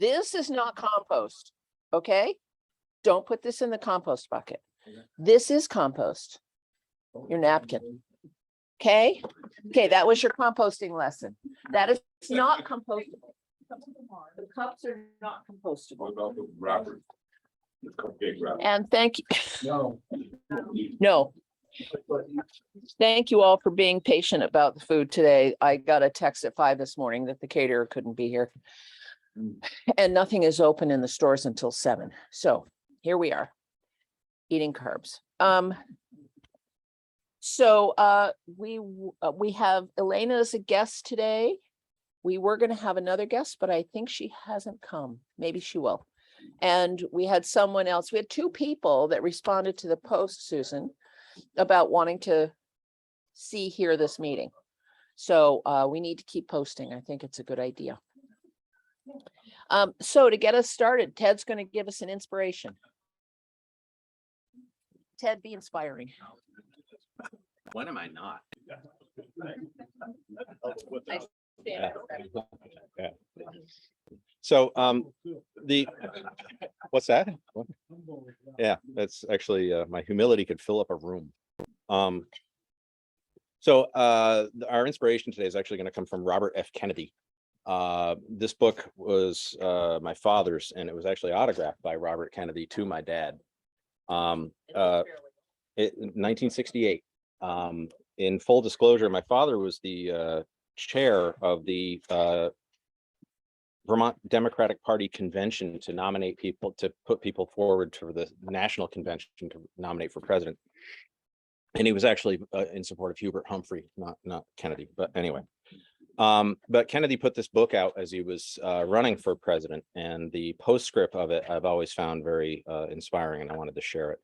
This is not compost, okay? Don't put this in the compost bucket. This is compost. Your napkin. Okay? Okay, that was your composting lesson. That is not compostable. The cups are not compostable. What about the wrapper? The cupcake wrapper? And thank you. No. No. Thank you all for being patient about the food today. I got a text at 5 this morning that the caterer couldn't be here. And nothing is open in the stores until 7. So here we are, eating carbs. We have Elena as a guest today. We were going to have another guest, but I think she hasn't come. Maybe she will. And we had someone else. We had 2 people that responded to the post, Susan, about wanting to hear this meeting. So we need to keep posting. I think it's a good idea. So to get us started, Ted's going to give us an inspiration. Ted, be inspiring. When am I not? Yeah. So what's that? What? Yeah, that's actually my humility could fill up a room. Our inspiration today is actually going to come from Robert F. Kennedy. This book was my father's, and it was actually autographed by Robert Kennedy to my dad. 1968. In full disclosure, my father was the chair of the Vermont Democratic Party convention to nominate people, to put people forward for the national convention to nominate for president. And he was actually in support of Hubert Humphrey, not Kennedy. But anyway, but Kennedy put this book out as he was running for president, and the postscript of it I've always found very inspiring, and I wanted to share it.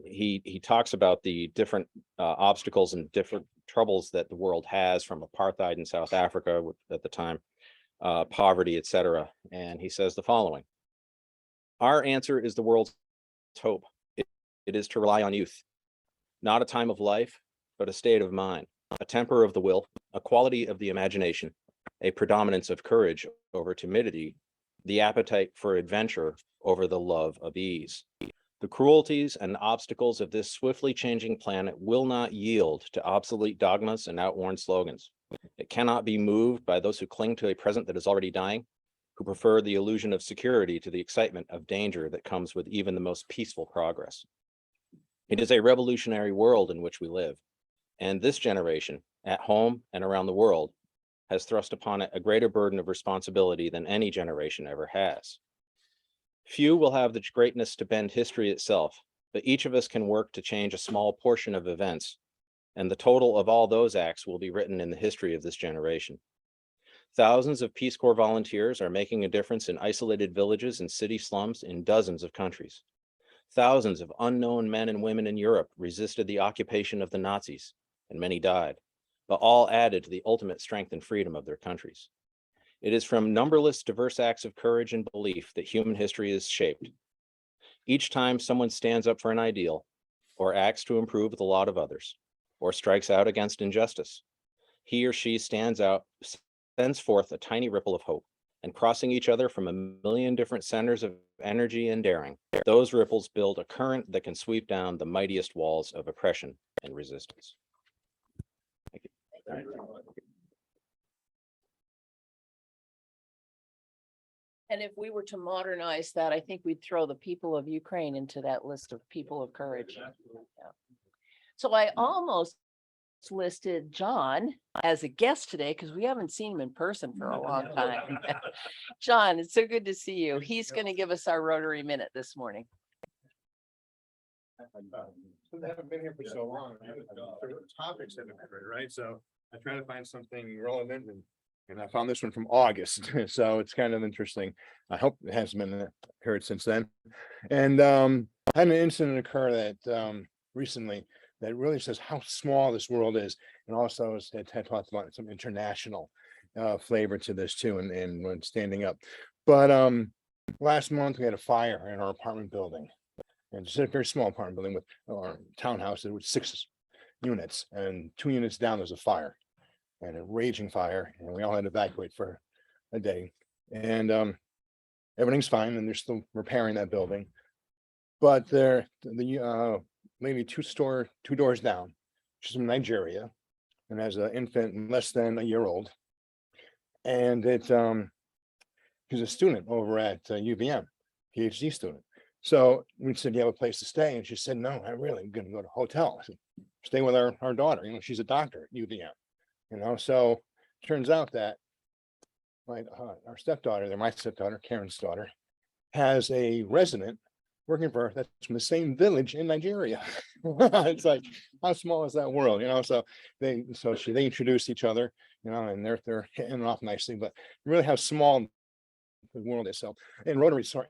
He talks about the different obstacles and different troubles that the world has, from apartheid in South Africa at the time, poverty, etc. And he says the following: our answer is the world's hope. It is to rely on youth, not a time of life, but a state of mind, a temper of the will, a quality of the imagination, a predominance of courage over timidity, the appetite for adventure over the love of ease. The cruelties and obstacles of this swiftly changing planet will not yield to obsolete dogmas and outworn slogans. It cannot be moved by those who cling to a present that is already dying, who prefer the illusion of security to the excitement of danger that comes with even the most peaceful progress. It is a revolutionary world in which we live, and this generation, at home and around the world, has thrust upon it a greater burden of responsibility than any generation ever has. Few will have the greatness to bend history itself, but each of us can work to change a small portion of events, and the total of all those acts will be written in the history of this generation. Thousands of Peace Corps volunteers are making a difference in isolated villages and city slums in dozens of countries. Thousands of unknown men and women in Europe resisted the occupation of the Nazis, and many died, but all added to the ultimate strength and freedom of their countries. It is from numberless diverse acts of courage and belief that human history is shaped. Each time someone stands up for an ideal, or acts to improve the lot of others, or strikes out against injustice, he or she sends forth a tiny ripple of hope, and crossing each other from a million different centers of energy and daring, those ripples build a current that can sweep down the mightiest walls of oppression and resistance. Thank you. And if we were to modernize that, I think we'd throw the people of Ukraine into that list of people of courage. Yeah. So I almost listed John as a guest today because we haven't seen him in person for a long time. John, it's so good to see you. He's going to give us our Rotary Minute this morning. I haven't been here for so long. Topics haven't been right. So I try to find something relevant, and I found this one from August. So it's kind of interesting. I hope it hasn't been heard since then. And I had an incident occur that recently that really says how small this world is, and also it had talked about some international flavor to this too, and when standing up. But last month we had a fire in our apartment building, and it's a very small apartment building with our townhouse with 6 units, and 2 units down there's a fire, and a raging fire, and we all had to evacuate for a day. And everything's fine and they're still repairing that building. But the lady two doors down, she's from Nigeria and has an infant less than a year old. And she's a student over at UVM, PhD student. So we said, you have a place to stay? And she said, no, not really. I'm gonna go to a hotel. I said, stay with our daughter. You know, she's a doctor at UVM. You know, so turns out that our stepdaughter, my stepdaughter, Karen's daughter, has a resident working for her that's from the same village in Nigeria. It's like, how small is that world? You know, so they introduced each other, you know, and they're hitting it off nicely, but really how small the world is. So, and Rotary are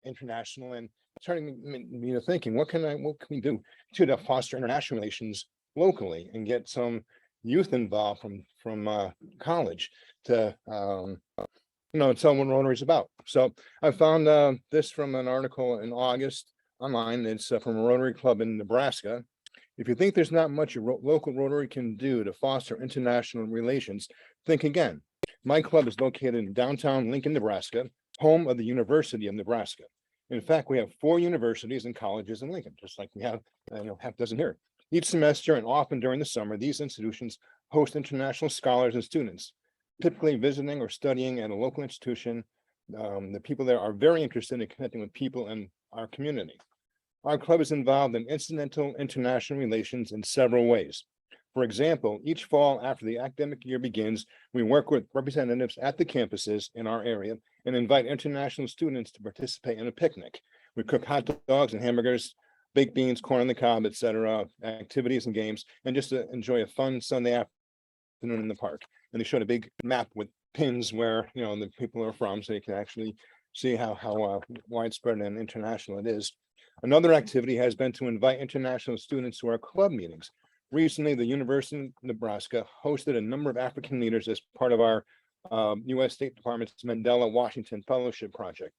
international and turning me to thinking, what can we do to foster international relations locally and get some youth involved from college to tell what Rotary is about. So I found this from an article in August online. It's from a Rotary club in Nebraska. If you think there's not much a local Rotary can do to foster international relations, think again. My club is located in downtown Lincoln, Nebraska, home of the University of Nebraska. In fact, we have 4 universities and colleges in Lincoln, just like we have half dozen here. Each semester and often during the summer, these institutions host international scholars and students, typically visiting or studying at a local institution. The people there are very interested in connecting with people in our community. Our club is involved in incidental international relations in several ways. For example, each fall after the academic year begins, we work with representatives at the campuses in our area and invite international students to participate in a picnic. We cook hot dogs and hamburgers, baked beans, corn on the cob, etc., activities and games, and just to enjoy a fun Sunday afternoon in the park. And they showed a big map with pins where the people are from, so you can actually see how widespread and international it is. Another activity has been to invite international students to our club meetings. Recently, the University of Nebraska hosted a number of African leaders as part of our U.S. State Department's Mandela Washington Fellowship Project.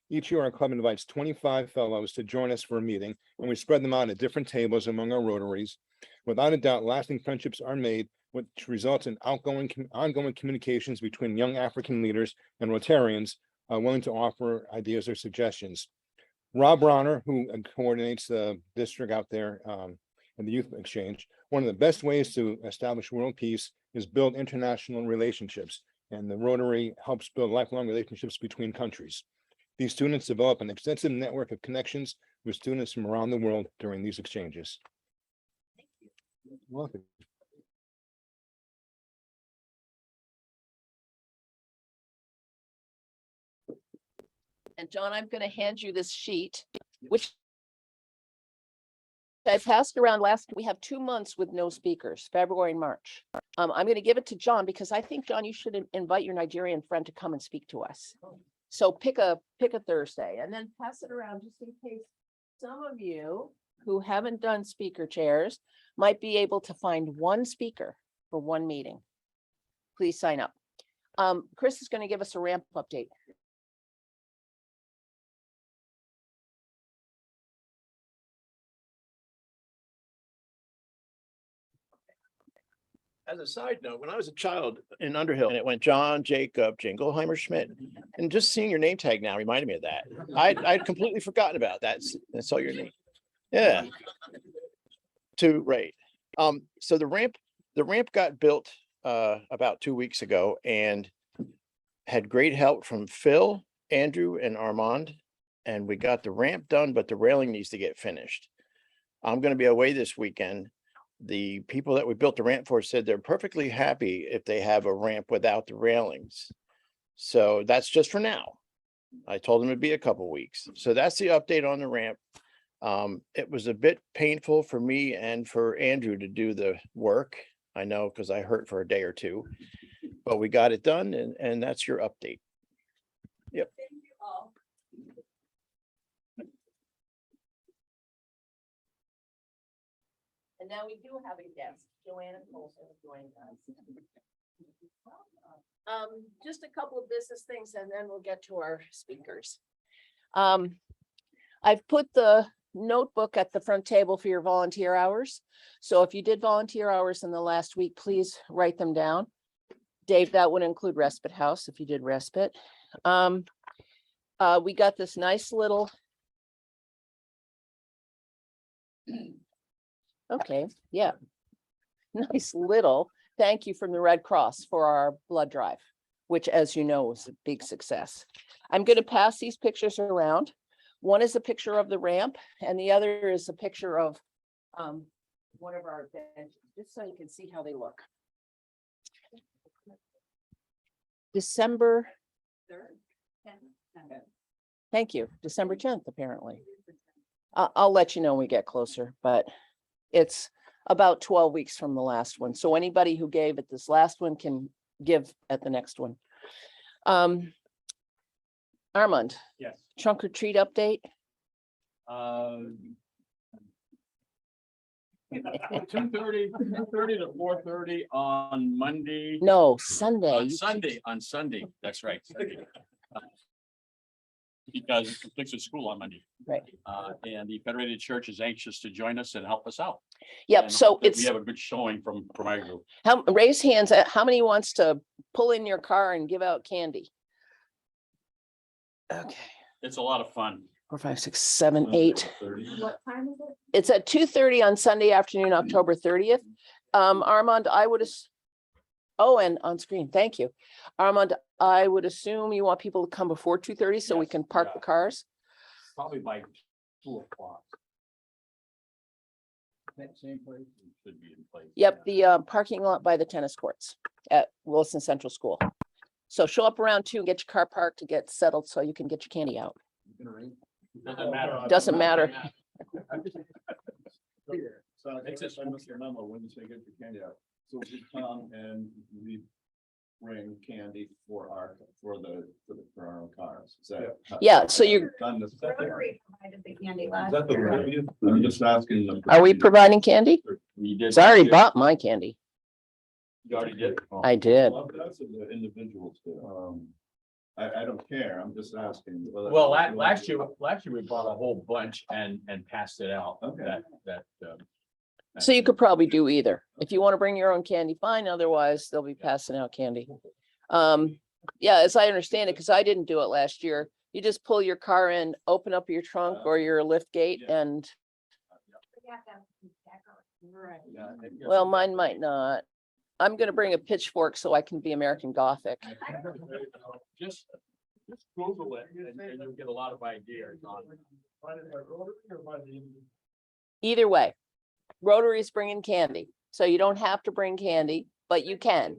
Each year, our club invites 25 fellows to join us for a meeting, and we spread them out at different tables among our Rotaries. Without a doubt, lasting friendships are made, which results in ongoing communications between young African leaders and Rotarians willing to offer ideas or suggestions. Rob Bronner, who coordinates the district out there in the youth exchange, one of the best ways to establish world peace is build international relationships, and the Rotary helps build lifelong relationships between countries. These students develop an extensive network of connections with students from around the world during these exchanges. Welcome. And John, I'm going to hand you this sheet, which I passed around we have 2 months with no speakers, February and March. I'm going to give it to John because I think, John, you should invite your Nigerian friend to come and speak to us. So pick a Thursday and then pass it around just in case some of you who haven't done speaker chairs might be able to find one speaker for one meeting. Please sign up. Chris is going to give us a ramp update. As a side note, when I was a child in Underhill and it went John, Jacob, Jingleheimer, Schmidt, and just seeing your name tag now reminded me of that. I'd completely forgotten about that. That's all your name. Yeah. Right. So the ramp got built about 2 weeks ago and had great help from Phil, Andrew, and Armand. And we got the ramp done, but the railing needs to get finished. I'm going to be away this weekend. The people that we built the ramp for said they're perfectly happy if they have a ramp without the railings. So that's just for now. I told them it'd be a couple weeks. So that's the update on the ramp. It was a bit painful for me and for Andrew to do the work. I know because I hurt for a day or two, but we got it done and that's your update. Yep. Thank you all. And now we do have a guest, Joanna Colson joining us. Just a couple of business things and then we'll get to our speakers. I've put the notebook at the front table for your volunteer hours. So if you did volunteer hours in the last week, please write them down. Dave, that would include respite house if you did respite. We got this nice little. Okay, yeah. Nice little thank you from the Red Cross for our blood drive, which, as you know, was a big success. I'm going to pass these pictures around. One is a picture of the ramp and the other is a picture of one of our benches, just so you can see how they look. December 3rd. Thank you. December 10th, apparently. I'll let you know when we get closer, but it's about 12 weeks from the last one. So anybody who gave at this last one can give at the next one. Armand, Yes. trunk or treat update? 2:30 to 4:30 on Monday. No, Sunday. On Sunday, that's right. Sunday. Because it conflicts with school on Monday. Right. And the Federated Church is anxious to join us and help us out. Yep, And so we it's, have a good showing from our group. raise hands, how many wants to pull in your car and give out candy? Okay, It's a lot of fun. 4, 5, 6, 7, 8. What time is it? It's at 2:30 on Sunday afternoon, October 30th. Armand, I would, oh, and on screen, thank you. Armand, I would assume you want people to come before 2:30 so we Yes, can park yeah. the cars. Probably by 2:00. That same place should be in place. Yep, the parking lot by the tennis courts at Williston Central School. So show up around 2 and get your car parked to get settled so you can get your candy out. Doesn't matter. Doesn't matter. So it's just, I must remember when you say get your candy out. So we come and we bring candy for our own cars. Is that? Yeah, so you're, Done this. Rotary provided the candy Is last that the year. review? I'm just asking. are we providing candy? We did. 'Cause I already bought my candy. You already did? I did. Well, that's the individuals do. I don't care. I'm just asking. Well, last year we bought a whole bunch and passed it out. Okay. So you could probably do either. If you want to bring your own candy, fine. Otherwise, they'll be passing out candy. Yeah, as I understand it, because I didn't do it last year, you just pull your car in, open up your trunk or your lift gate and, Right. well, mine might not. I'm gonna bring a pitchfork so I can be American Gothic. Just Google it and you'll get a lot of ideas on it. Either way, Rotary's bringing candy, so you don't have to bring candy, but you can.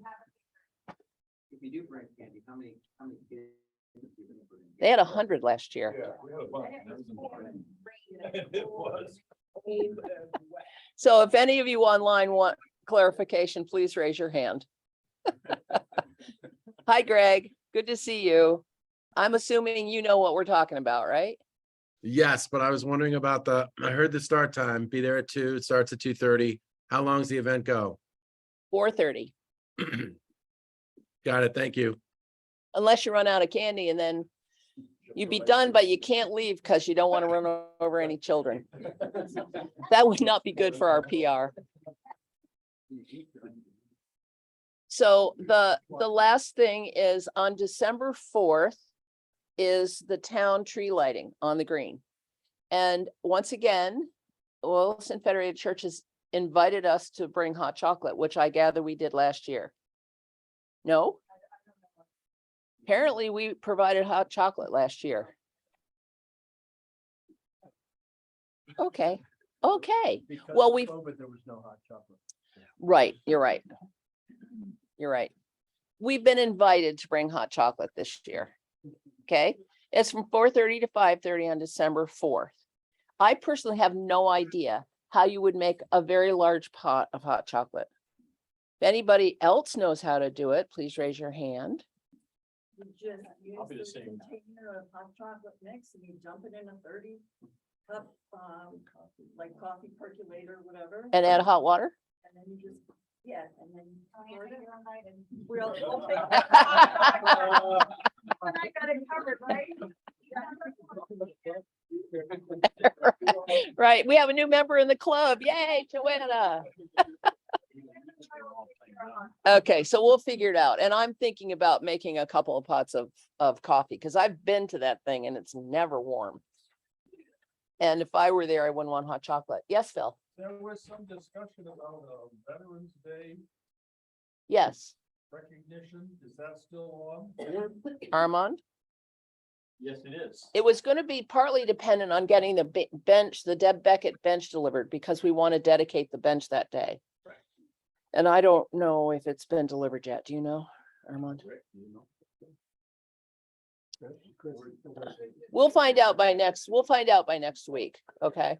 If you do bring candy, how many kids? are you gonna bring? They had 100 last year. Yeah, we had a bunch. That was important. It was. So if any of you online want clarification, please raise your hand. Hi, Greg. Good to see you. I'm assuming you know what we're talking about, right? Yes, but I was wondering about I heard the start time, be there at 2, it starts at 2:30. How long does the event go? 4:30, Got it, thank you. unless you run out of candy and then you'd be done, but you can't leave because you don't want to run over any children. That would not be good for our PR. So the last thing is on December 4th is the town tree lighting on the green. And once again, Williston Federated Church has invited us to bring hot chocolate, which I gather we did last year. No? Apparently we provided hot chocolate last year. Okay, okay. Well, we've, There was no hot chocolate. right, you're right. You're right. We've been invited to bring hot chocolate this year. Okay, it's from 4:30 to 5:30 on December 4th. I personally have no idea how you would make a very large pot of hot chocolate. If anybody else knows how to do it, please raise your hand. You just I'll be the use the same. container of hot chocolate mix and you dump it in a 30-cup, like coffee percolator, whatever. And add hot water? And then you just, yeah, and then. Pour it in. We'll. But I got it covered, right? Right, we have a new member in the club. Yay, Joanna. Okay, so we'll figure it out. And I'm thinking about making a couple of pots of coffee because I've been to that thing and it's never warm. And if I were there, I wouldn't want hot chocolate. Yes, Phil? There was some discussion about Veterans Day Yes. recognition. Is that still on? Armand? Yes, it is. It was going to be partly dependent on getting the bench, the Deb Beckett bench delivered because we want to dedicate the bench that day. Right. And I don't know if it's been delivered yet. Do you know, Armand? We'll find out by next week. Okay.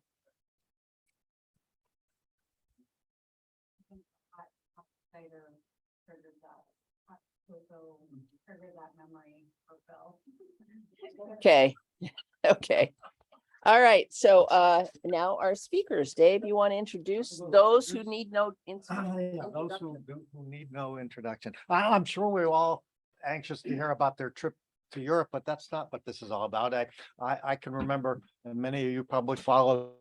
Okay. Okay. All right. So now our speakers, Dave, you want to introduce those who need no Yeah, introduction? those who need no introduction. I'm sure we're all anxious to hear about their trip to Europe, but that's not what this is all about. I can remember, and many of you probably followed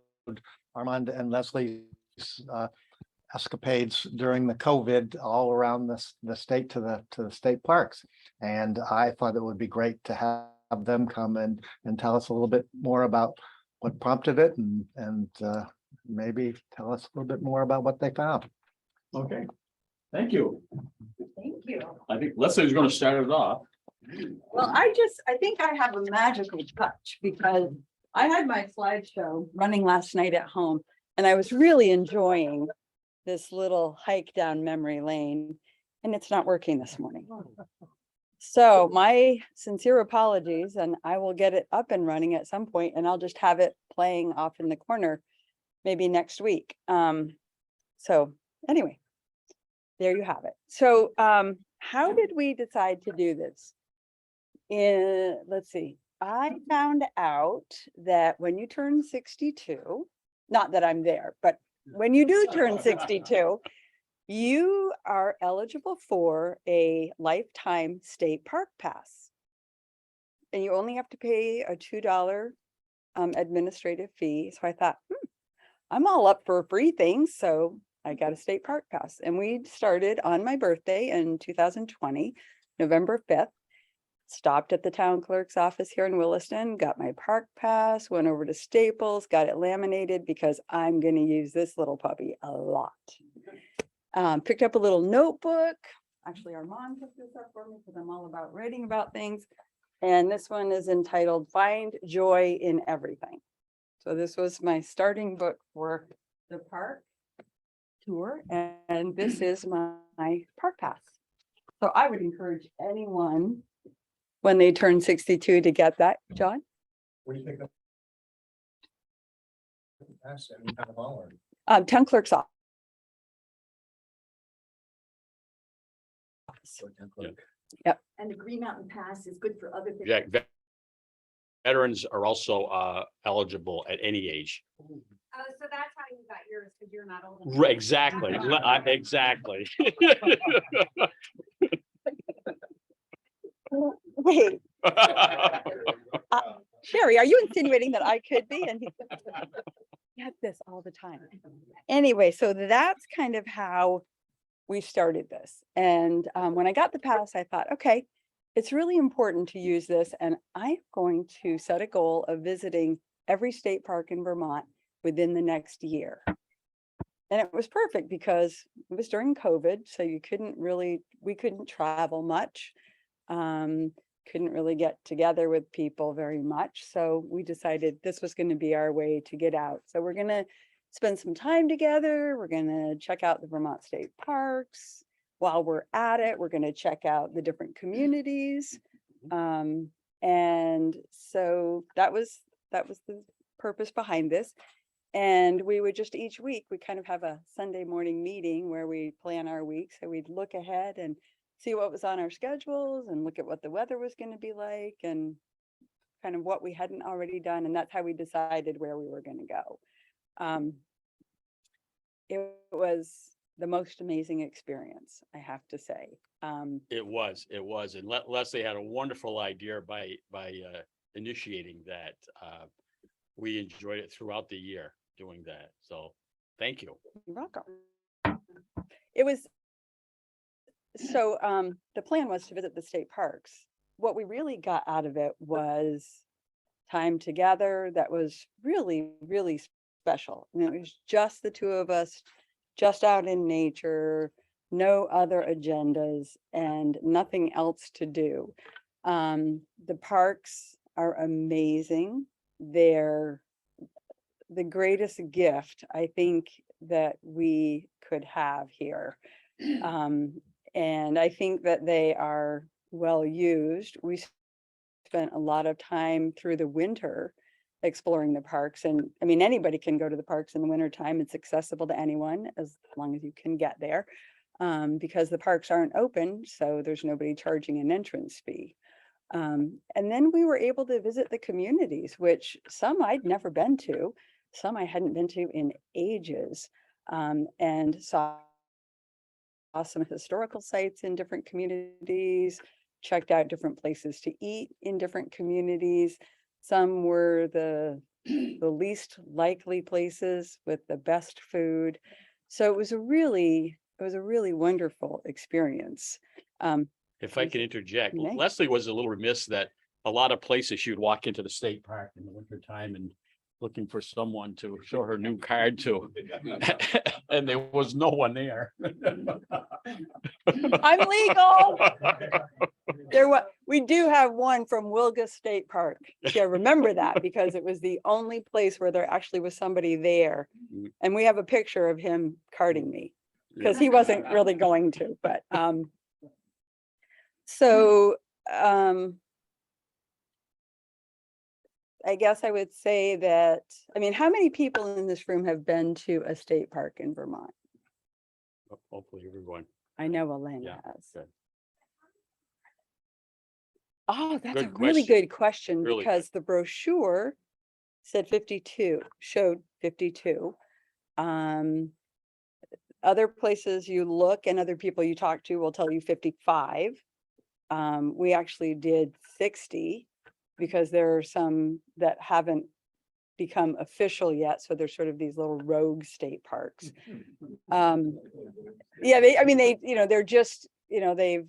Armand and Leslie's escapades during the COVID all around the state to the state parks. And I thought it would be great to have them come and tell us a little bit more about what prompted it and maybe tell us a little bit more about what they found. Okay, thank you. Thank you. I think Leslie's going to start it off. Well, I think I have a magical touch because I had my slideshow running last night at home and I was really enjoying this little hike down memory lane and it's not working this morning. So my sincere apologies and I will get it up and running at some point and I'll just have it playing off in the corner maybe next week. So anyway, there you have it. So how did we decide to do this? Let's see, I found out that when you turn 62, not that I'm there, but when you do turn 62, you are eligible for a lifetime state park pass. And you only have to pay a $2 administrative fee. So I thought, I'm all up for free things. So I got a state park pass and we started on my birthday in 2020, November 5th. Stopped at the town clerk's office here in Williston, got my park pass, went over to Staples, got it laminated because I'm going to use this little puppy a lot. Picked up a little notebook. Actually, Armand took this up for me because I'm all about writing about things. And this one is entitled Find Joy in Everything. So this was my starting book for the park tour. And this is my park pass. So I would encourage anyone when they turn 62 to get that. John? What do you think? Town clerk's office. Yep. And the Green Mountain Pass is good for other things. Yeah, veterans are also eligible at any age. Oh, so that's how you got yours, because you're not old. Right, exactly, exactly. Wait, Sherry, are you insinuating that I could be? And he had this all the time. Anyway, so that's kind of how we started this. And when I got the pass, I thought, okay, it's really important to use this. And I'm going to set a goal of visiting every state park in Vermont within the next year. And it was perfect because it was during COVID. So we couldn't travel much. Couldn't really get together with people very much. So we decided this was going to be our way to get out. So we're going to spend some time together. We're going to check out the Vermont state parks. While we're at it, we're going to check out the different communities. And so that was the purpose behind this. And we would just each week, we kind of have a Sunday morning meeting where we plan our week. So we'd look ahead and see what was on our schedules and look at what the weather was going to be like and kind of what we hadn't already done. And that's how we decided where we were going to go. It was the most amazing experience, I have to say. It was, and Leslie had a wonderful idea by initiating that. We enjoyed it throughout the year doing that. So thank you. You're welcome. It was So the plan was to visit the state parks. What we really got out of it was time together that was really, really special. And it was just the two of us, just out in nature, no other agendas and nothing else to do. The parks are amazing. They're the greatest gift I think that we could have here. And I think that they are well used. We spent a lot of time through the winter exploring the parks. And I mean, anybody can go to the parks in the winter time. It's accessible to anyone as long as you can get there. Because the parks aren't open, so there's nobody charging an entrance fee. And then we were able to visit the communities, which some I'd never been to, some I hadn't been to in ages, and saw some historical sites in different communities, checked out different places to eat in different communities. Some were the least likely places with the best food. So it was a really wonderful experience. If I can interject, May. Leslie was a little remiss that a lot of places she'd walk into the state park in the winter time and looking for someone to show her new card to. And there was no one there. I'm legal. We do have one from Wilga State Park. Yeah, remember that because it was the only place where there actually was somebody there. And we have a picture of him carding me because he wasn't really going to, but I guess I would say that, I mean, how many people in this room have been to a state park in Vermont? Hopefully everyone. I know Elaine Yeah, has. good. Oh, that's a Good really question. good question Really because the brochure said 52, showed 52. Other places you look and other people you talk to will tell you 55. We actually did 60 because there are some that haven't become official yet. So there's sort of these little rogue state parks. Yeah, they're just, the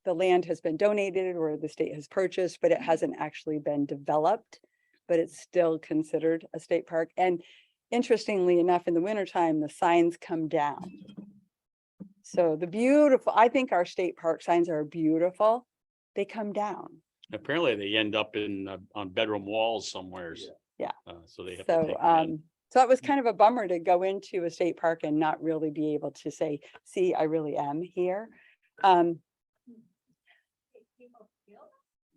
land has been donated or the state has purchased, but it hasn't actually been developed, but it's still considered a state park. And interestingly enough, in the wintertime, the signs come down. So I think our state park signs are beautiful. They come down. Apparently they end up on bedroom walls somewheres. Yeah. So they have to take So, them in. so it was kind of a bummer to go into a state park and not really be able to say, see, I really am here.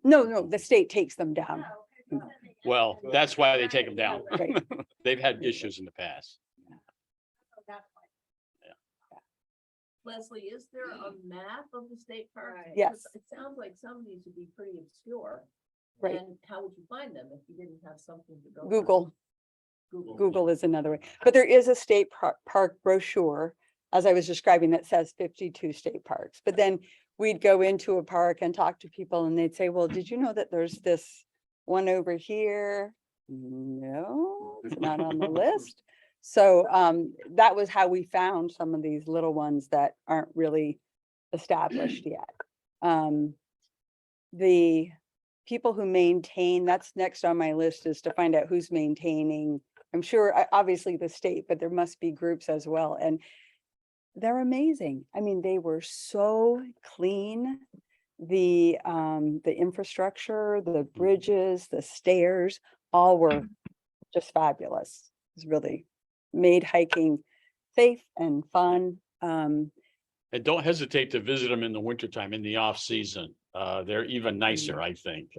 No, the state takes them down. Well, that's why they take them down. Right. They've had issues in the past. Leslie, is there a map of the state parks? Yes. Because it sounds like some of these would be pretty obscure. Right. And how would you find them if you didn't have something to go? by? Google is another way, but there is a state park brochure, as I was describing, that says 52 state parks. But then we'd go into a park and talk to people and they'd say, well, did you know that there's this one over here? No, it's not on the list. So that was how we found some of these little ones that aren't really established yet. The people who maintain, that's next on my list, is to find out who's maintaining. I'm sure, obviously the state, but there must be groups as well. And they're amazing. I mean, they were so clean. The infrastructure, the bridges, the stairs, all were just fabulous. It's really made hiking safe and fun. And don't hesitate to visit them in the wintertime, in the off season. They're even nicer, I think.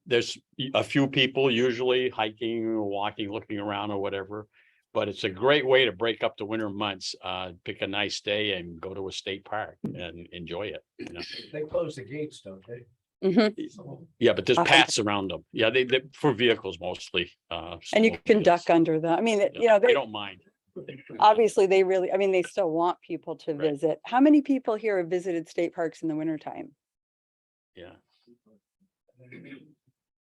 There's a few people usually hiking or walking, looking around or whatever. But it's a great way to break up the winter months. Pick a nice day and go to a state park and enjoy it. They close the gates, don't they? Yeah, but there's Often. paths around them. Yeah, they for vehicles mostly. And you can snowmobiles. duck under them. I mean, They they don't mind. obviously they really, I mean, they still want people to Right. visit. How many people here have visited state parks in the wintertime? Yeah.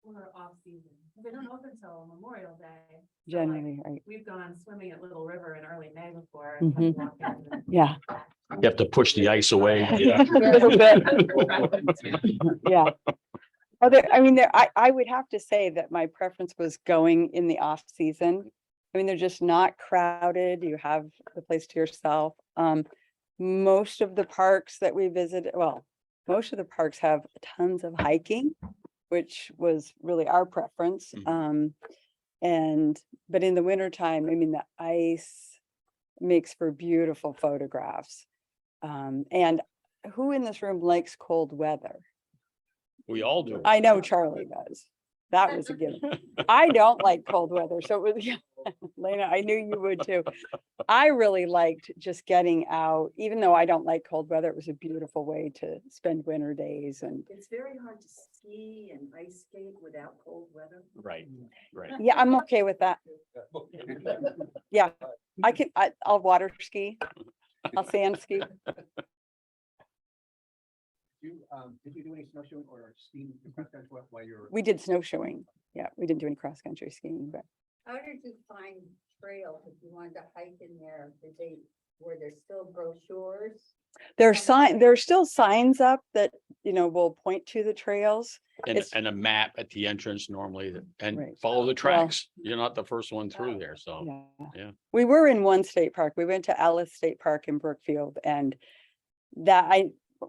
Or off season. They don't open until Memorial Day. So, like, Generally, right? we've gone swimming at Little River in early May before. Mhm. and walked in and- Yeah. You have to push the ice away. A little bit. Yeah. Oh, I would have to say that my preference was going in the off season. I mean, they're just not crowded. You have the place to yourself. Most of the parks that we visited, well, most of the parks have tons of hiking, which was really our preference. But in the wintertime, I mean, the ice makes for beautiful photographs. And who in this room likes cold weather? We all do. I know Charlie does. That was a given. I don't like cold weather, so it was, Lena, I knew you would too. I really liked just getting out, even though I don't like cold weather, it was a beautiful way to spend winter days and. It's very hard to ski and ice skate without cold weather. Right, right. Yeah, I'm okay with that. Yeah, I'll water ski. I'll sand ski. Did you do any snowshoeing or skiing while you were? We did snowshoeing. Yeah, we didn't do any cross country skiing, but How did you find trails if you wanted to hike in there? Were there still brochures? there are still signs up that, will point to the trails. And, It's- and a map at the entrance normally and Right. follow the Well- tracks. You're not the first one through there, so. Yeah. We were in one state park. We went to Alice State Park in Brookfield, and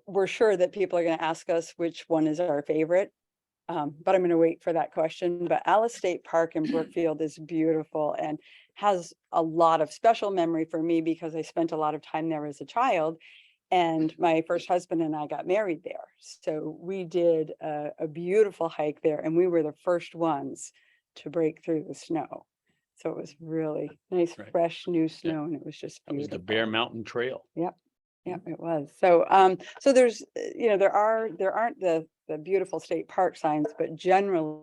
we're sure that people are going to ask us which one is our favorite. But I'm going to wait for that question. But Alice State Park in Brookfield is beautiful and has a lot of special memory for me because I spent a lot of time there as a child. And my first husband and I got married there. So we did a beautiful hike there, and we were the first ones to break through the snow. So it was really nice, Right. fresh new snow, and it was just That was beautiful. the Bear Mountain Trail. Yeah, it was. So, so there's, there aren't the beautiful state park signs, but generally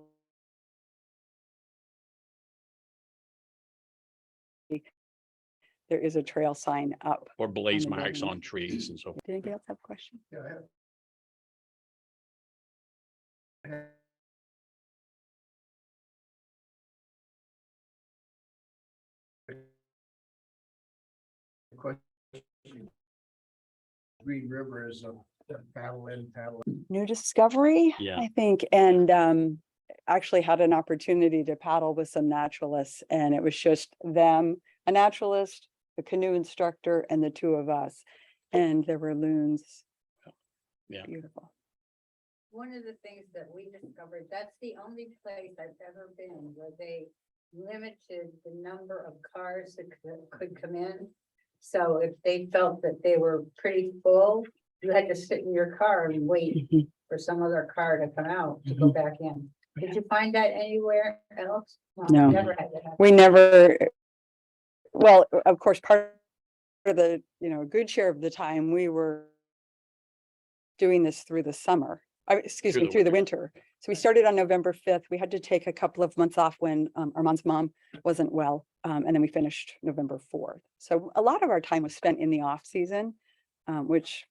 there is a trail sign up. Or blaze the marks building. on trees and so forth. Did anybody else have a question? Yeah, I have. Green River is a paddle in, paddle. New discovery, Yeah. I think, and actually had an opportunity to paddle with some naturalists, and it was just them, a naturalist, a canoe instructor, and the two of us. And there were loons. Yeah. Beautiful. One of the things that we discovered, that's the only place I've ever been where they limited the number of cars that could come in. So if they felt that they were pretty full, you had to sit in your car and wait for some other car to come out to go back in. Did you find that anywhere else? No. Never had that happen. We never, well, of course, part of the, a good share of the time we were doing this through the summer, through the winter. So we started on November 5th. We had to take a couple of months off when Armand's mom wasn't well. And then we finished November 4th. So a lot of our time was spent in the off season, which,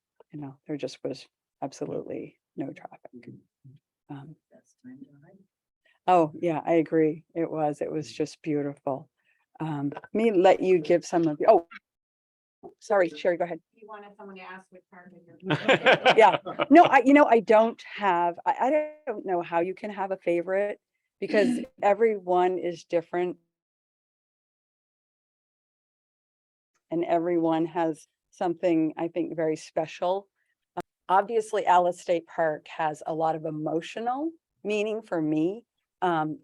there just was absolutely no traffic. That's time to hike. Oh, yeah, I agree. It was just beautiful. Let me let you give some of you, sorry, Sherry, go ahead. You wanted someone to ask which part of your. Yeah, no, I don't have, I don't know how you can have a favorite because everyone is different. And everyone has something, I think, very special. Obviously, Alice State Park has a lot of emotional meaning for me.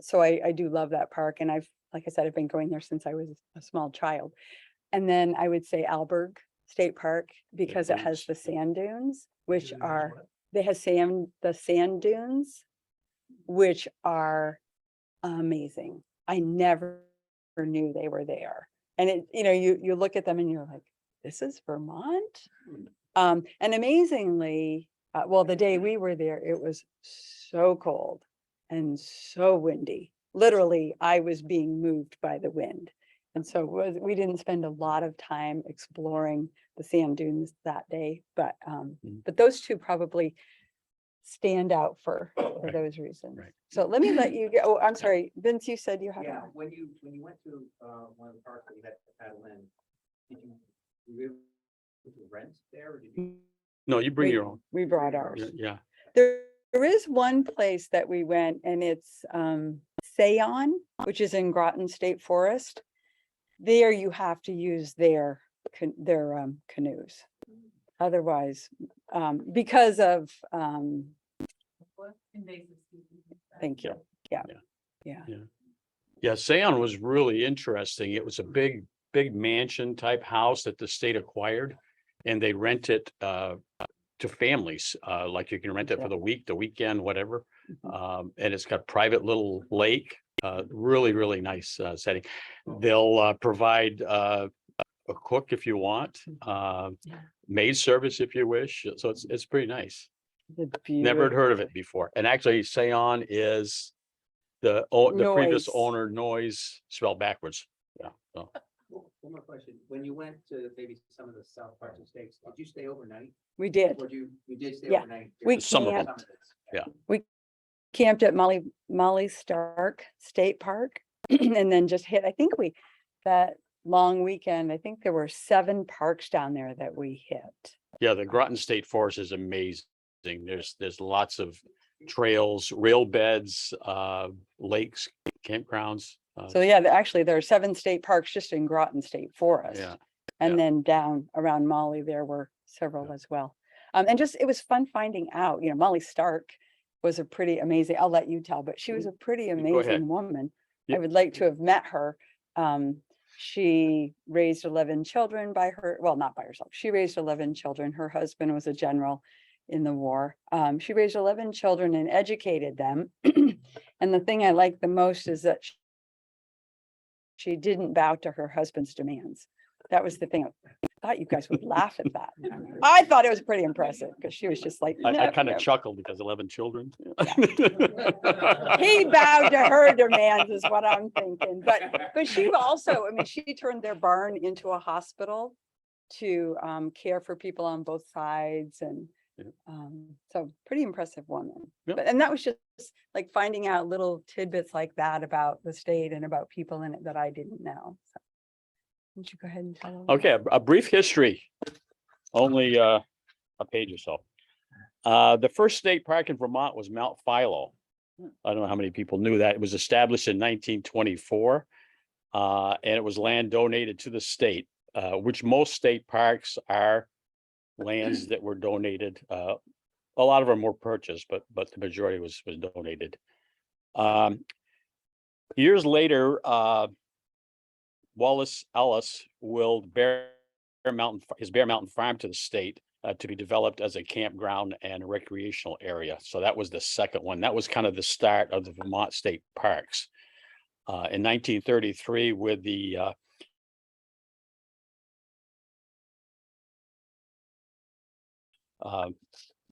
So I do love that park. And like I said, I've been going there since I was a small child. And then I would say Alberg State Park because it has the sand dunes, which are, the sand dunes, which are amazing. I never knew they were there. And you look at them and you're like, this is Vermont? And amazingly, the day we were there, it was so cold and so windy. Literally, I was being moved by the wind. And so we didn't spend a lot of time exploring the sand dunes that day, but those two probably stand out for those reasons. Right. So let me let you go. Oh, I'm sorry, Vince, you said you had. Yeah, when you went to, one of the parks that you had to paddle in, were you able to rent there or did you? No, you bring We- your own. We brought ours. Yeah. There is one place that we went and it's Sayon, which is in Groton State Forest. There you have to use their canoes. Otherwise, because of, Invasive species. thank you. Yeah. Yeah, Seon was really interesting. It was a big mansion type house that the state acquired. And they rent it to families, like you can rent it for the week, the weekend, whatever. And it's got private little lake, really nice setting. They'll provide a cook if you want, maid service if you wish. So it's pretty nice. Never had heard of it before. And actually, Seon is the previous Noise. owner, Noise, spelled backwards. Yeah. So. One more question. When you went to maybe some of the south parts of states, did you stay overnight? We did. Or you did stay Yeah. overnight? We Some of camped. them. Camped at Molly Stark State Park and then just hit, I think that long weekend, I think there were 7 parks down there that we hit. Yeah, the Groton State Forest is amazing. There's lots of trails, rail beds, lakes, campgrounds. So yeah, actually there are 7 state parks just in Groton State Forest. Yeah. And yeah. then down around Molly, there were several as well. And just, it was fun finding out, Molly Stark was a pretty amazing, I'll let you tell, but she was a pretty ahead. amazing woman. I Yep. would like to have met her. She raised 11 children not by herself. She raised 11 children. Her husband was a general in the war. She raised 11 children and educated them. And the thing I like the most is that she didn't bow to her husband's demands. That was the thing. I thought you guys would laugh at that. I thought it was pretty impressive because she was just like, I "No, kind of no." chuckled because 11 children. He bowed to her demands is what I'm thinking. But she also, she turned their barn into a hospital to care for people on both sides. And so pretty impressive woman. Yep. And that was just like finding out little tidbits like that about the state and about people in it that I didn't know. So, would you go ahead and tell them? Okay, a brief history, only a page or so. The first state park in Vermont was Mount Philo. I don't know how many people knew that. It was established in 1924, and it was land donated to the state, which most state parks are lands that were donated. A lot of them were purchased, but the majority was donated. Years later, Wallace Ellis willed his Bear Mountain Farm to the state to be developed as a campground and a recreational area. So that was the second one. That was kind of the start of the Vermont state parks. In 1933, with the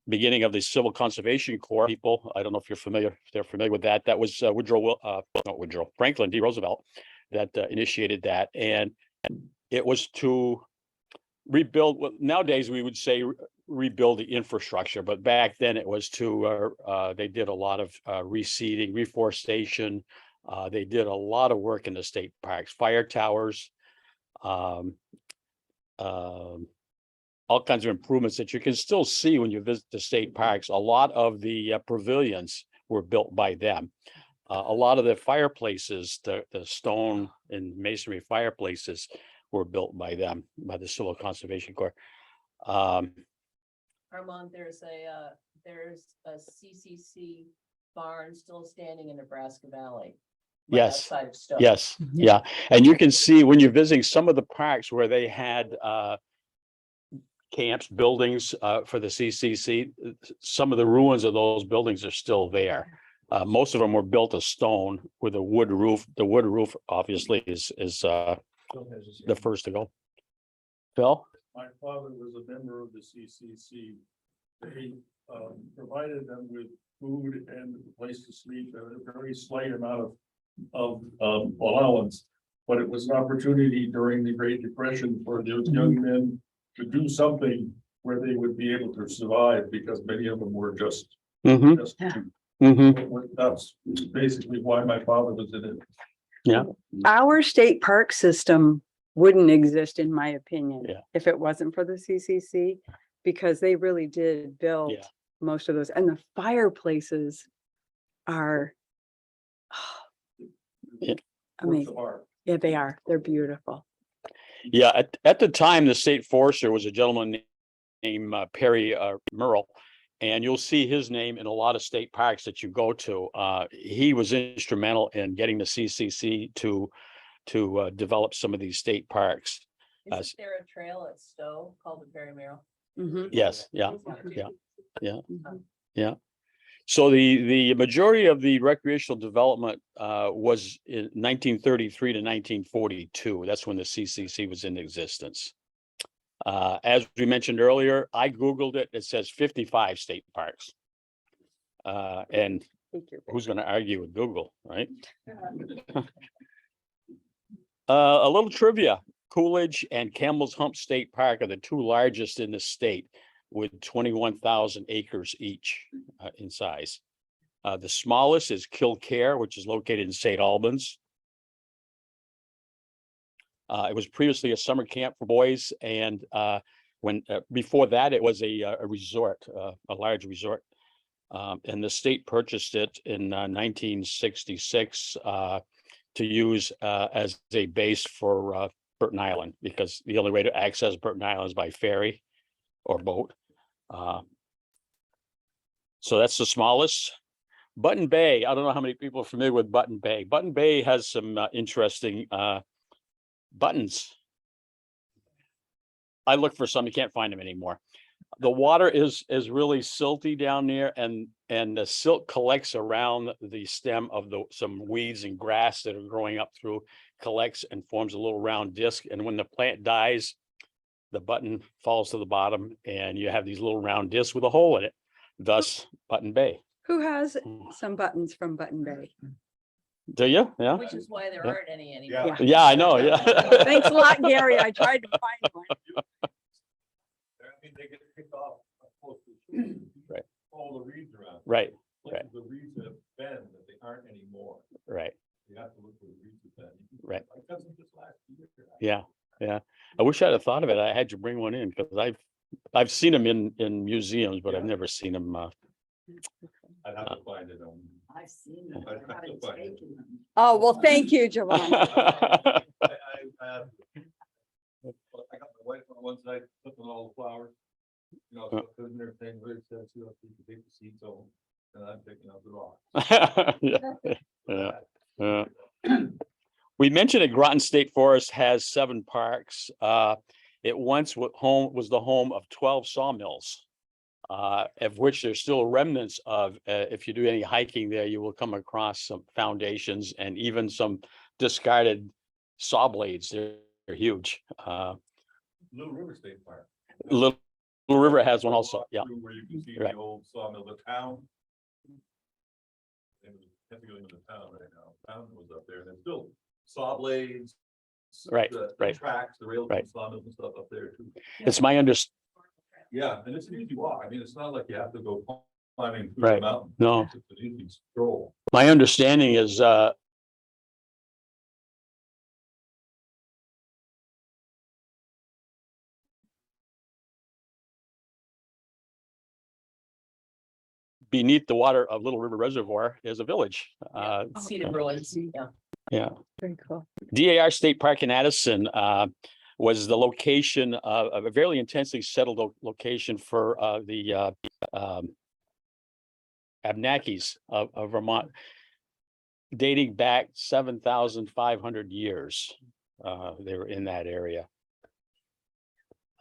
beginning of the Civil Conservation Corps people, I don't know if they're familiar with that. That was Franklin D. Roosevelt that initiated that. And it was to rebuild, well, nowadays we would say rebuild the infrastructure, but back then it was to, they did a lot of reseeding, reforestation. They did a lot of work in the state parks, fire towers, all kinds of improvements that you can still see when you visit the state parks. A lot of the pavilions were built by them. A lot of the fireplaces, the stone and masonry fireplaces were built by them, by the Civil Conservation Corps. Armand, there's a CCC barn still standing in Nebraska Valley. right Yes. outside of Stowe. Yes, yeah. And you can see when you're visiting some of the parks where they had camps, buildings for the CCC, some of the ruins of those buildings are still there. Most of them were built of stone with a wood roof. The wood roof obviously is the first to go. Phil? My father was a member of the CCC. They provided them with food and a place to sleep at a very slight amount of allowance. But it was an opportunity during the Great Depression for those young men to do something where they would be able to survive, because many of them were just Mm-hmm, Just- mm-hmm. That's basically why my father was in it. Our state park system wouldn't exist, in my opinion. Yeah. If it wasn't for the CCC, because they really did build Yeah. most of those, and the fireplaces are. Yeah. Amazing. Yeah, they are. They're beautiful. Yeah, at the time, the state forester was a gentleman named Perry Murrell. And you'll see his name in a lot of state parks that you go to. He was instrumental in getting the CCC to develop some of these state parks. Isn't there a trail at Stowe called the Perry Merrill? Mhm. Yes, yeah, Yeah. yeah. So the majority of the recreational development was in 1933 to 1942. That's when the CCC was in existence. As we mentioned earlier, I Googled it. It says 55 state parks. And who's going to argue with Google, right? A little trivia. Coolidge and Campbell's Hump State Park are the two largest in the state, with 21,000 acres each in size. The smallest is Kilcare, which is located in St. Albans. It was previously a summer camp for boys, and when before that, it was a resort, a large resort. And the state purchased it in 1966 to use as a base for Burton Island, because the only way to access Burton Island is by ferry or boat. So that's the smallest. Button Bay, I don't know how many people are familiar with Button Bay. Button Bay has some interesting buttons. I look for some, you can't find them anymore. The water is really silty down there, and the silt collects around the stem of some weeds and grass that are growing up through, collects and forms a little round disc. And when the plant dies, the button falls to the bottom, and you have these little round discs with a hole in it. Thus, Button Bay. Who has some buttons from Button Bay? Do you? Yeah. Which is why there Yeah. aren't any anymore. Yeah. Yeah, I know. Yeah. Thanks a lot, Gary. I tried to find one. I mean, they get picked off. Right. All the reeds around. Right. Like the reeds have been, that they aren't anymore. Right. You have to look for the reeds have been. Right. My cousin just last year. Yeah. Yeah. I wish I'd have thought of it. I had you bring one in, because I've seen them in museums, but I've never seen them. I'd have to find it on. I've seen them. I haven't taken them. Oh, well, thank you, Giovanna. I got my wife on one side, flipping all the flowers. You know, so and everything, where it says, you know, you can take the seeds on, and I'm picking up the rocks. Yeah. We mentioned that Groton State Forest has 7 parks. It once was the home of 12 sawmills, of which there's still remnants of. If you do any hiking there, you will come across some foundations and even some discarded saw blades. They're huge. Little River State Park. Little River has one also. Yeah. Where you can see Right. the old sawmill, the town. And we have to go into the town right now. Town was up there, and there's still saw blades. Right, the right. Tracks, the rails, Right. sawmills and stuff up there too. It's my Yeah, and it's an easy walk. I mean, it's not like you have to go climbing through Right. the mountain. No. It's an easy stroll. My understanding is beneath the water of Little River Reservoir is a village. Cedar Ruins, yeah. Yeah. Very cool. DAR State Park in Addison was the location of a very intensely settled location for the Abnakis of Vermont, dating back 7,500 years. They were in that area.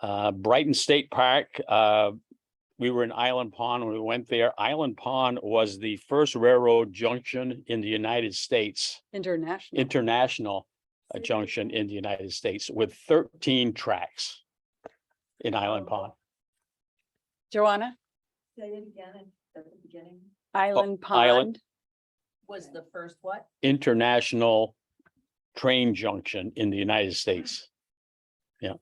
Brighton State Park, we were in Island Pond when we went there. Island Pond was the first railroad junction in the United States. International junction in the United States, with 13 tracks in Island Pond. Joanna, Say it again at the beginning. Island Island. Pond. Was the first what? International train junction in the United States. Yeah,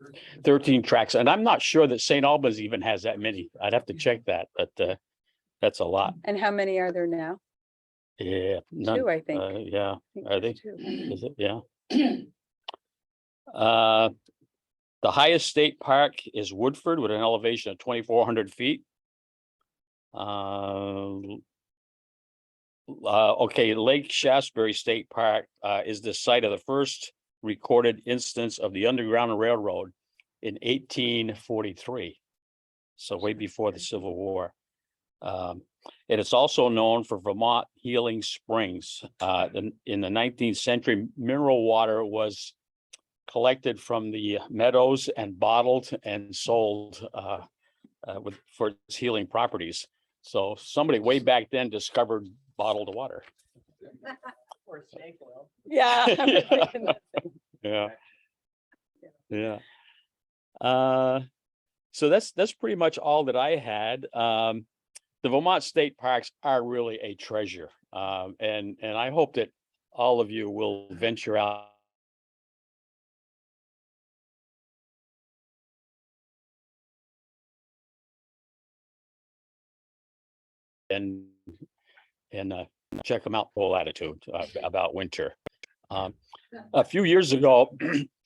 13 tracks. And I'm not sure that St. Albans even has that many. I'd have to check that, but That's a lot. And how many are there now? Yeah. none, Two, I think. Yeah, I think are they? there's two. Is it? Yeah. The highest state park is Woodford with an elevation of 2,400 feet. Okay, Lake Shasberry State Park is the site of the first recorded instance of the Underground Railroad in 1843. So way before the Civil War. And it's also known for Vermont healing springs. In the 19th century, mineral water was collected from the meadows and bottled and sold for its healing properties. So somebody way back then discovered bottled water. Or snake oil. Yeah. I was thinking that same. Yeah. Yeah. So that's pretty much all that I had. The Vermont state parks are really a treasure. And I hope that all of you will venture out and check them out, full attitude about winter. A few years ago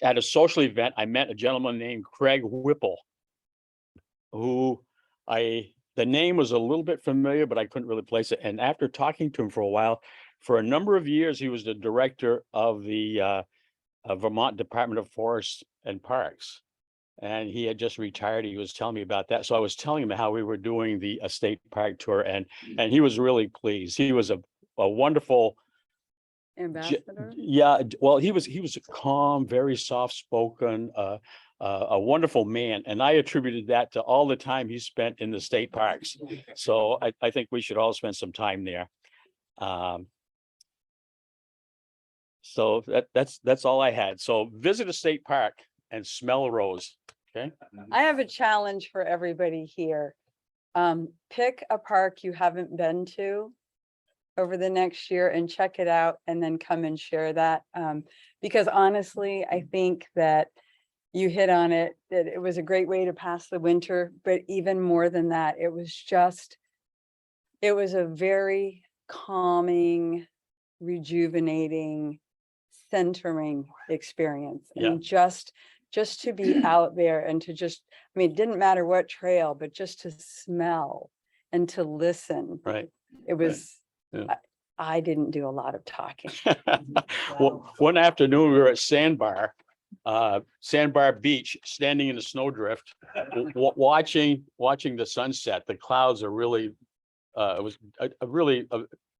at a social event, I met a gentleman named Craig Whipple, who the name was a little bit familiar, but I couldn't really place it. And after talking to him for a while, for a number of years, he was the director of the Vermont Department of Forests and Parks. And he had just retired. He was telling me about that. So I was telling him how we were doing the state park tour, and he was really pleased. He was a wonderful Ambassador? Yeah, well, he was calm, very soft-spoken, a wonderful man, and I attributed that to all the time he spent in the state parks. So I think we should all spend some time there. So that's all I had. So visit a state park and smell a rose. Okay. I have a challenge for everybody here. Pick a park you haven't been to over the next year and check it out, and then come and share that. Because honestly, I think that you hit on it, that it was a great way to pass the winter, but even more than that, it was a very calming, rejuvenating, centering experience. And just to be out there and to just, I mean, it didn't matter what trail, but just to smell and to listen. Right. It was, Yeah. I didn't do a lot of talking. Well, one afternoon we were at Sandbar Beach, standing in the snowdrift, watching the sunset. The clouds are really, it was a really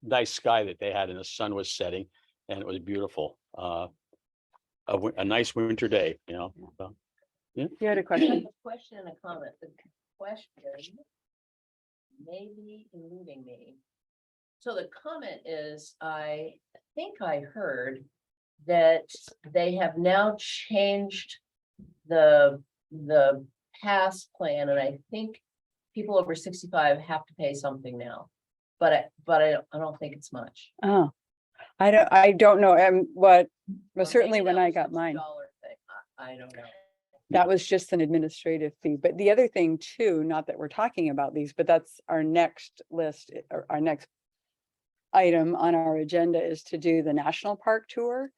nice sky that they had, and the sun was setting, and it was beautiful. A nice winter day, you know. So, You had a question? A question and a comment. The question may be eluding me. So the comment is, I think I heard that they have now changed the pass plan, and I think people over 65 have to pay something now. But I don't think it's much. Oh, I don't know. Well, certainly maybe when that I was got just a mine, dollar thing. I don't know. that was just an administrative fee. But the other thing too, not that we're talking about these, but that's our next list, or our next item on our agenda, is to do the national park tour.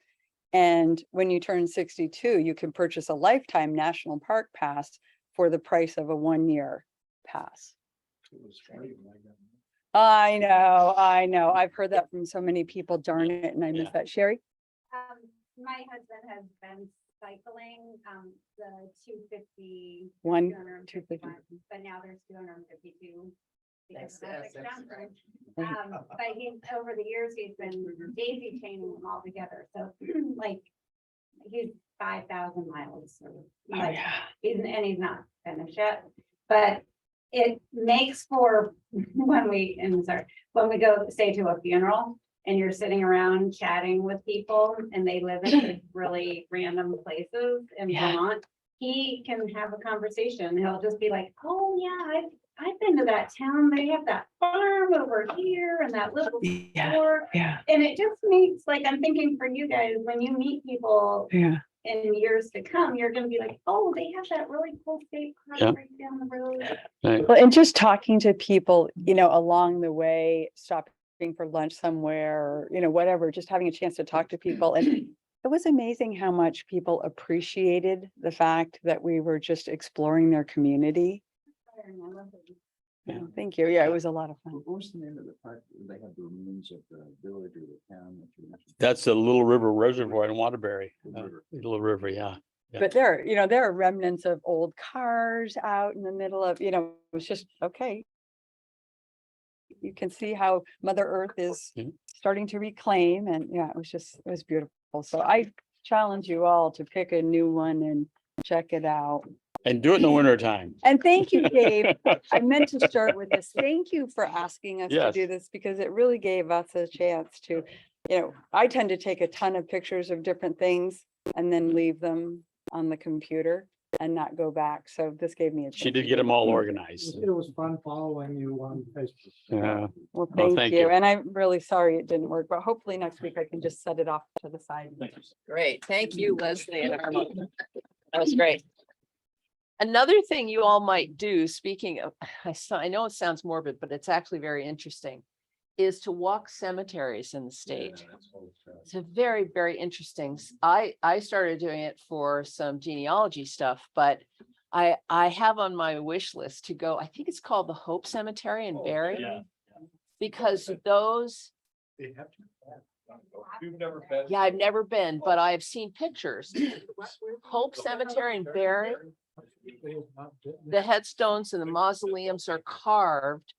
And when you turn 62, you can purchase a lifetime national park pass for the price of a 1-year pass. I know. I've heard that from so many people, darn it, and I miss that. Sherry? My husband has been cycling, the 250. 250. But now there's 252. because That's of traffic right. jam. But he's, over the years, he's been daisy chaining them all together, so like, he's 5,000 miles. Like, he's not finished yet, but it makes for when we go, say, to a funeral and you're sitting around chatting with people and they live in really random places in Vermont, he can have a conversation. He'll just be like, oh yeah, I've been to that town. They have that farm over here and that little store. And it just makes, like, I'm thinking for you guys, when you meet people in years to come, you're gonna be like, oh, they have that really cool state park Yeah. right down the road. Right. Well, and just talking to people, along the way, stopping for lunch somewhere, or, whatever, just having a chance to talk to people. And it was amazing how much people appreciated the fact that we were just exploring their community. Yeah. Thank you. Yeah, it was a lot of fun. What was the name of the park? They have the remains of the village or the town that you mentioned? That's the Little River Reservoir in Waterbury. Little River. Little River, yeah. Yeah. But there are remnants of old cars out in the middle of, it was just, okay. You can see how Mother Earth is Mhm. starting to reclaim, and yeah, it was beautiful. So I challenge you all to pick a new one and check it out. And do it in the winter time. And thank you, Dave. I meant to start with this. Thank you for asking us to Yes. do this, because it really gave us a chance to, I tend to take a ton of pictures of different things and then leave them on the computer and not go back. So this gave me a chance. She did get them all organized. It was fun following you on Facebook. Yeah. Well, Oh, thank you. And I'm really sorry it didn't work, but hopefully next week I can just set it off to the side. Great. Thank you, Leslie and Armand. That was great. Another thing you all might do, speaking of, I know it sounds morbid, but it's actually very interesting, is to walk cemeteries in the state. It's a very, very interesting. I started doing it for some genealogy stuff, but I have on my wish list to go, I think it's called the Hope Cemetery in Barrie. Because those, You've never been? yeah, I've never been, but I've seen pictures. Hope Cemetery in Barrie, the headstones and the mausoleums are carved,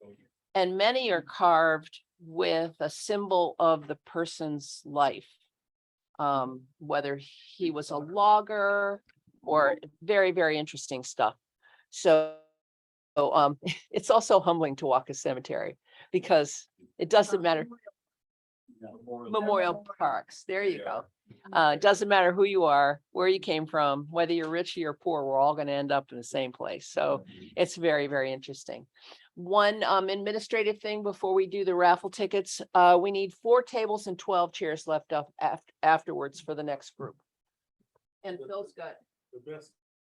and many are carved with a symbol of the person's life. Whether he was a logger or very, very interesting stuff. So it's also humbling to walk a cemetery because it doesn't matter. Memorial parks, there you go. It doesn't matter who you are, where you came from, whether you're rich or poor, we're all going to end up in the same place. So it's very, very interesting. One administrative thing before we do the raffle tickets, we need 4 tables and 12 chairs left up afterwards for the next group. And Phil's got The best